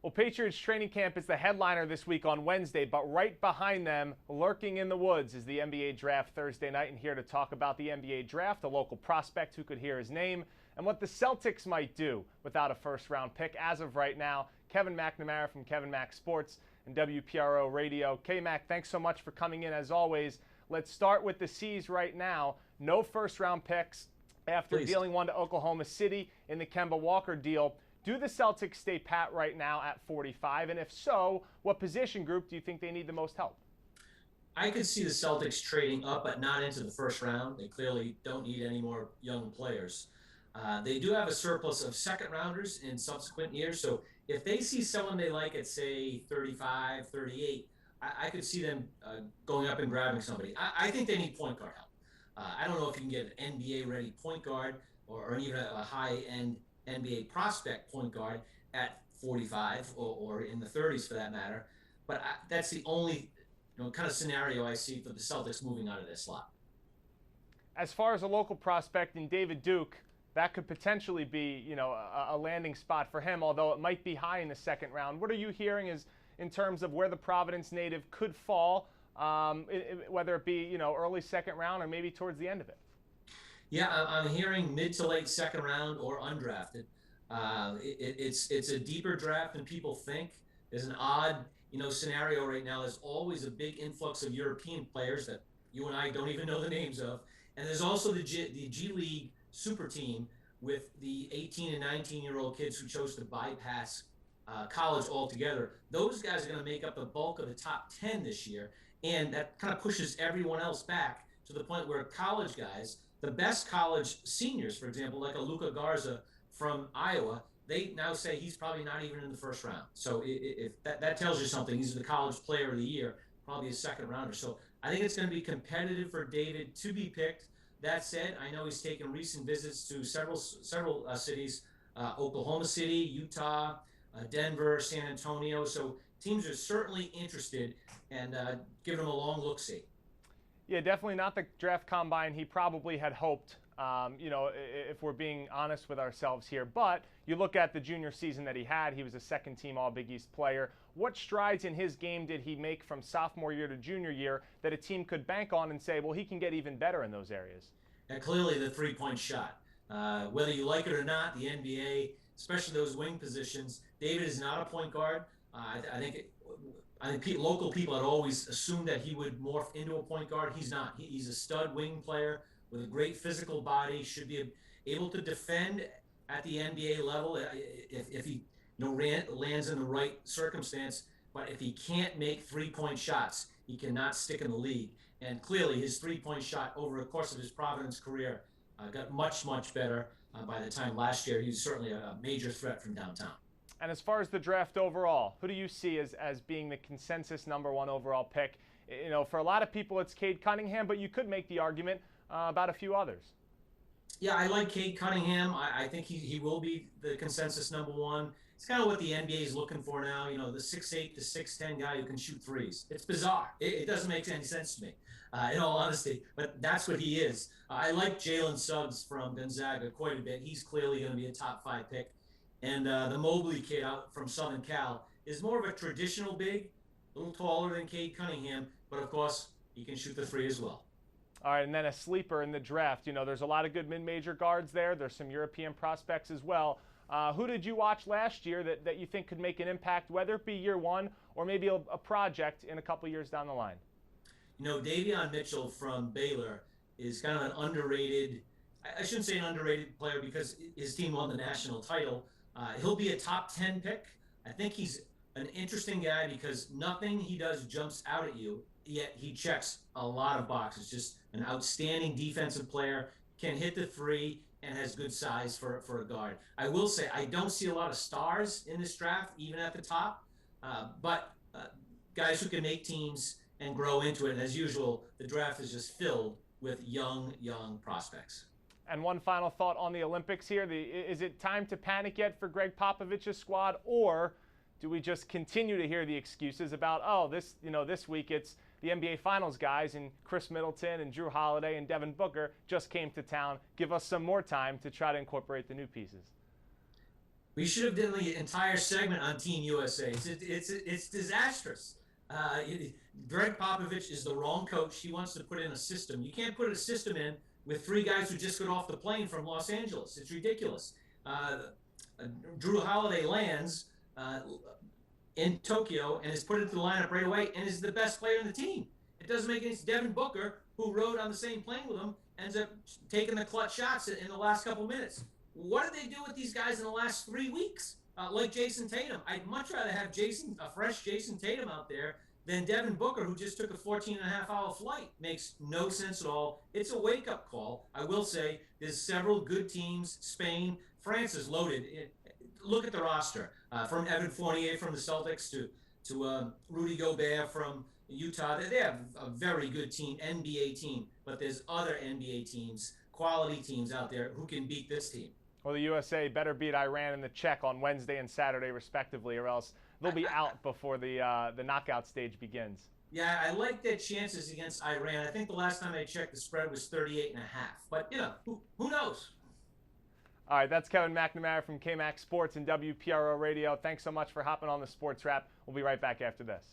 Well, Patriots training camp is the headliner this week on Wednesday, but right behind them, lurking in the woods, is the NBA draft Thursday night. And here to talk about the NBA draft, a local prospect who could hear his name, and what the Celtics might do without a first-round pick as of right now, Kevin McNamara from Kevin Mac Sports and WPRO Radio. K-Mac, thanks so much for coming in as always. Let's start with the C's right now. No first-round picks after dealing one to Oklahoma City in the Kemba Walker deal. Do the Celtics stay pat right now at 45? And if so, what position group do you think they need the most help? I could see the Celtics trading up, but not into the first round. They clearly don't need any more young players. They do have a surplus of second rounders in subsequent years. So if they see someone they like at, say, 35, 38, I could see them going up and grabbing somebody. I think they need point guard help. I don't know if you can get an NBA-ready point guard or even a high-end NBA prospect point guard at 45 or in the 30s for that matter. But that's the only kind of scenario I see for the Celtics moving out of this slot. As far as a local prospect in David Duke, that could potentially be a landing spot for him, although it might be high in the second round. What are you hearing is in terms of where the Providence native could fall, whether it be early second round or maybe towards the end of it? Yeah, I'm hearing mid to late second round or undrafted. It's a deeper draft than people think. There's an odd scenario right now. There's always a big influx of European players that you and I don't even know the names of, and there's also the G League super team with the 18 and 19-year-old kids who chose to bypass college altogether. Those guys are going to make up the bulk of the top 10 this year, and that kind of pushes everyone else back to the point where college guys, the best college seniors, for example, like a Luka Garza from Iowa, they now say he's probably not even in the first round. So if that tells you something, he's the college player of the year, probably a second rounder. So I think it's going to be competitive for David to be picked. That said, I know he's taken recent visits to several cities, Oklahoma City, Utah, Denver, San Antonio. So teams are certainly interested and giving him a long look-see. Yeah, definitely not the draft combine he probably had hoped, if we're being honest with ourselves here. But you look at the junior season that he had, he was a second-team All-Big East player. What strides in his game did he make from sophomore year to junior year that a team could bank on and say, well, he can get even better in those areas? And clearly the three-point shot. Whether you like it or not, the NBA, especially those wing positions, David is not a point guard. I think local people had always assumed that he would morph into a point guard. He's not. He's a stud wing player with a great physical body. Should be able to defend at the NBA level if he lands in the right circumstance. But if he can't make three-point shots, he cannot stick in the league. And clearly, his three-point shot over the course of his Providence career got much, much better by the time last year. He was certainly a major threat from downtown. And as far as the draft overall, who do you see as being the consensus number one overall pick? For a lot of people, it's Cade Cunningham, but you could make the argument about a few others. Yeah, I like Cade Cunningham. I think he will be the consensus number one. It's kind of what the NBA is looking for now. The 6'8", the 6'10" guy who can shoot threes. It's bizarre. It doesn't make any sense to me, in all honesty. But that's what he is. I like Jalen Suggs from Gonzaga quite a bit. He's clearly going to be a top 5 pick. And the Mobley kid out from Southern Cal is more of a traditional big, a little taller than Cade Cunningham, but of course, he can shoot the three as well. All right, and then a sleeper in the draft. There's a lot of good mid-major guards there. There's some European prospects as well. Who did you watch last year that you think could make an impact, whether it be year one or maybe a project in a couple years down the line? Davion Mitchell from Baylor is kind of an underrated, I shouldn't say an underrated player because his team won the national title. He'll be a top 10 pick. I think he's an interesting guy because nothing he does jumps out at you, yet he checks a lot of boxes. Just an outstanding defensive player, can hit the three, and has good size for a guard. I will say I don't see a lot of stars in this draft, even at the top, but guys who can make teams and grow into it. And as usual, the draft is just filled with young prospects. And one final thought on the Olympics here. Is it time to panic yet for Greg Popovich's squad, or do we just continue to hear the excuses about, this week it's the NBA Finals guys and Chris Middleton and Drew Holiday and Devin Booker just came to town. Give us some more time to try to incorporate the new pieces. We should have done the entire segment on Team USA. It's disastrous. Greg Popovich is the wrong coach. He wants to put in a system. You can't put a system in with three guys who just got off the plane from Los Angeles. It's ridiculous. Drew Holiday lands in Tokyo and is put into the lineup right away and is the best player in the team. It doesn't make any sense. Devin Booker, who rode on the same plane with him, ends up taking the clutch shots in the last couple minutes. What did they do with these guys in the last 3 weeks? Like Jason Tatum. I'd much rather have a fresh Jason Tatum out there than Devin Booker, who just took a 14-and-a-half-hour flight. Makes no sense at all. It's a wake-up call. I will say there's several good teams. Spain, France is loaded. Look at the roster. From Evan Fournier from the Celtics to Rudy Gobert from Utah. They have a very good team, NBA team. But there's other NBA teams, quality teams out there who can beat this team. Well, the USA better beat Iran and the Czech on Wednesday and Saturday, respectively, or else they'll be out before the knockout stage begins. Yeah, I like their chances against Iran. I think the last time I checked, the spread was 38.5. But, who knows? All right, that's Kevin McNamara from KMAX Sports and WPRO Radio. Thanks so much for hopping on the Sports Wrap. We'll be right back after this.